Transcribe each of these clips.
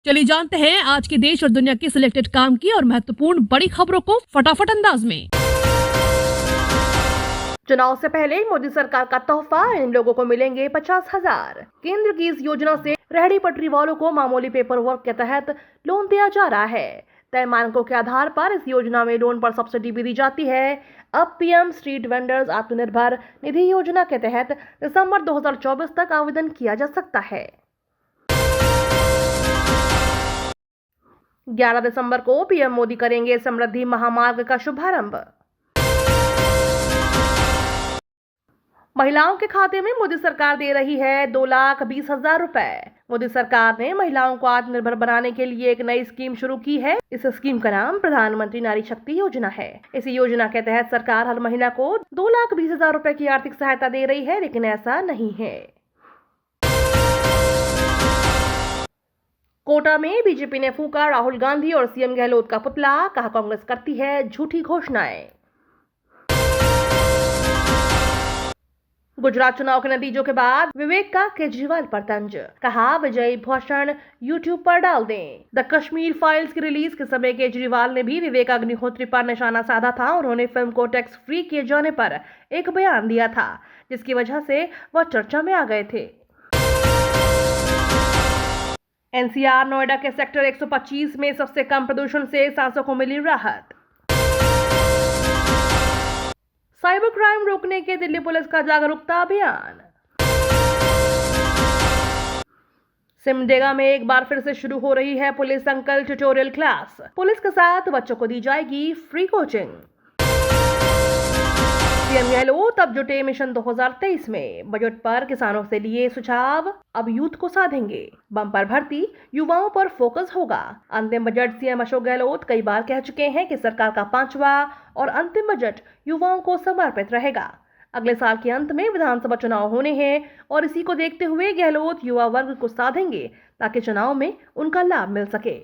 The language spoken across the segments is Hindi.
चलिए जानते हैं आज के देश और दुनिया की सिलेक्टेड काम की और महत्वपूर्ण बड़ी खबरों को फटाफट अंदाज में। चुनाव से पहले मोदी सरकार का तोहफा, इन लोगों को मिलेंगे 50,000। केंद्र की इस योजना से रेहड़ी पटरी वालों को मामूली पेपर वर्क के तहत लोन दिया जा रहा है। तय मानकों के आधार पर इस योजना में लोन पर सब्सिडी भी दी जाती है। अब PM street vendors Atmanirbhar Nidhi योजना के तहत दिसंबर 2024 तक आवेदन किया जा सकता है। 11 दिसंबर को पीएम मोदी करेंगे समृद्धि महामार्ग का शुभारंभ। महिलाओं के खाते में मोदी सरकार दे रही है 2,20,000 रुपए। मोदी सरकार ने महिलाओं को आत्मनिर्भर बनाने के लिए एक नई स्कीम शुरू की है। इस स्कीम का नाम प्रधानमंत्री नारी शक्ति योजना है। इस योजना के तहत सरकार हर महीना को 2,20,000 रुपए की आर्थिक सहायता दे रही है, लेकिन ऐसा नहीं है। कोटा में बीजेपी ने फूका राहुल गांधी और सीएम गहलोत का पुतला, कहा कांग्रेस करती है झूठी घोषणाएं। गुजरात चुनाव के नतीजों के बाद विवेक का केजरीवाल पर तंज, कहा विजयी भाषण यूट्यूब पर डाल दें। द कश्मीर फाइल्स की रिलीज के समय केजरीवाल ने भी विवेक अग्निहोत्री पर निशाना साधा था। उन्होंने फिल्म को टैक्स फ्री किए जाने पर एक बयान दिया था, जिसकी वजह से वह चर्चा में आ गए थे। एनसीआर नोएडा के सेक्टर 125 में सबसे कम प्रदूषण से सांसों को मिली राहत। साइबर क्राइम रोकने के दिल्ली पुलिस का जागरूकता अभियान। सिमडेगा में एक बार फिर से शुरू हो रही है police uncle tutorial class. Police के साथ बच्चों को दी जाएगी फ्री कोचिंग। सीएम गहलोत अब जुटे मिशन 2023 में। बजट पर किसानों से लिए सुझाव अब यूथ को साधेंगे। बम्पर भर्ती, युवाओं पर फोकस होगा। अंतिम बजट सीएम अशोक गहलोत कई बार कह चुके हैं कि सरकार का 5वां और अंतिम बजट युवाओं को समर्पित रहेगा। अगले साल के अंत में विधानसभा चुनाव होने हैं और इसी को देखते हुए गहलोत युवा वर्ग को साधेंगे ताकि चुनाव में उनका लाभ मिल सके।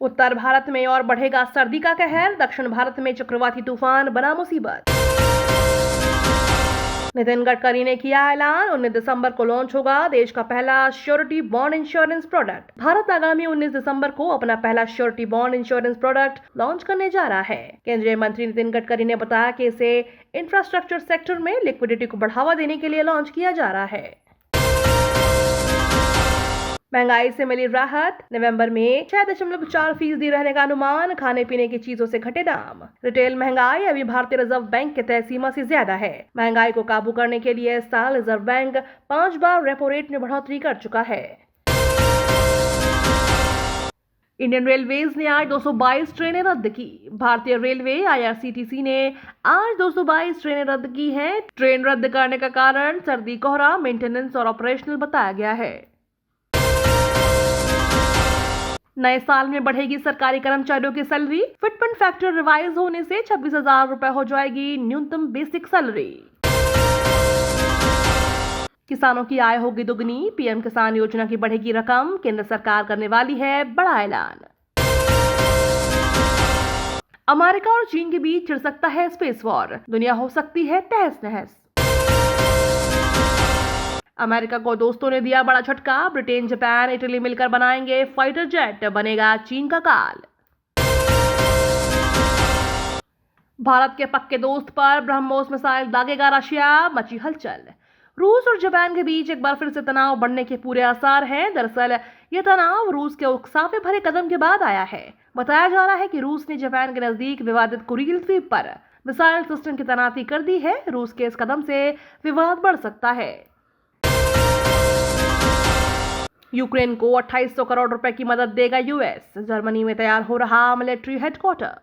उत्तर भारत में और बढ़ेगा सर्दी का कहर। दक्षिण भारत में चक्रवाती तूफान बना मुसीबत। नितिन गडकरी ने किया ऐलान, 19 दिसंबर को लॉन्च होगा देश का पहला surety bond insurance product. Bharat आगामी 19 दिसंबर को अपना पहला surety bond insurance product launch करने जा रहा है। केंद्रीय मंत्री नितिन गडकरी ने बताया कि इसे इंफ्रास्ट्रक्चर सेक्टर में लिक्विडिटी को बढ़ावा देने के लिए लॉन्च किया जा रहा है। महंगाई से मिली राहत। नवंबर में 6.4% रहने का अनुमान। खाने पीने की चीजों से घटे दाम। रिटेल महंगाई अभी भारतीय रिजर्व बैंक के तय सीमा से ज्यादा है। महंगाई को काबू करने के लिए इस साल रिजर्व बैंक 5 बार रेपो रेट में बढ़ोतरी कर चुका है। इंडियन रेलवेज ने आज 222 ट्रेनें रद्द की। भारतीय रेलवे IRCTC ने आज 222 ट्रेनें रद्द की हैं। ट्रेन रद्द करने का कारण सर्दी, कोहरा, मेंटेनेंस और ऑपरेशनल बताया गया है। नए साल में बढ़ेगी सरकारी कर्मचारियों की सैलरी। फिटमेंट फैक्टर रिवाइज होने से 26,000 रुपए हो जाएगी न्यूनतम बेसिक सैलरी। किसानों की आय होगी दुगनी। पीएम किसान योजना की बढ़ेगी रकम। केंद्र सरकार करने वाली है बड़ा ऐलान। अमेरिका और चीन के बीच छिड़ सकता है स्पेस वॉर। दुनिया हो सकती है तहस नहस। अमेरिका को दोस्तों ने दिया बड़ा झटका। ब्रिटेन, जापान, इटली मिलकर बनाएंगे फाइटर जेट। बनेगा चीन का काल। भारत के पक्के दोस्त पर ब्रह्मोस मिसाइल दागेगा रशिया। मची हलचल। रूस और जापान के बीच एक बार फिर से तनाव बढ़ने के पूरे आसार हैं। दरअसल ये तनाव रूस के उकसावे भरे कदम के बाद आया है। बताया जा रहा है कि रूस ने जापान के नजदीक विवादित कुरिल द्वीप पर मिसाइल सिस्टम की तैनाती कर दी है। रूस के इस कदम से विवाद बढ़ सकता है। यूक्रेन को 2800 करोड़ रुपए की मदद देगा यूएस। जर्मनी में तैयार हो रहा मिलिट्री हेडक्वार्टर।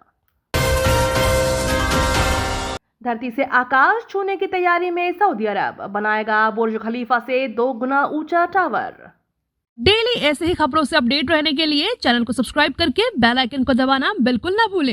धरती से आकाश छूने की तैयारी में सऊदी अरब। बनाएगा बुर्ज खलीफा से 2 गुना ऊंचा टावर। डेली ऐसे ही खबरों से अपडेट रहने के लिए चैनल को सब्सक्राइब करके बेल आइकन को दबाना बिल्कुल ना भूलें।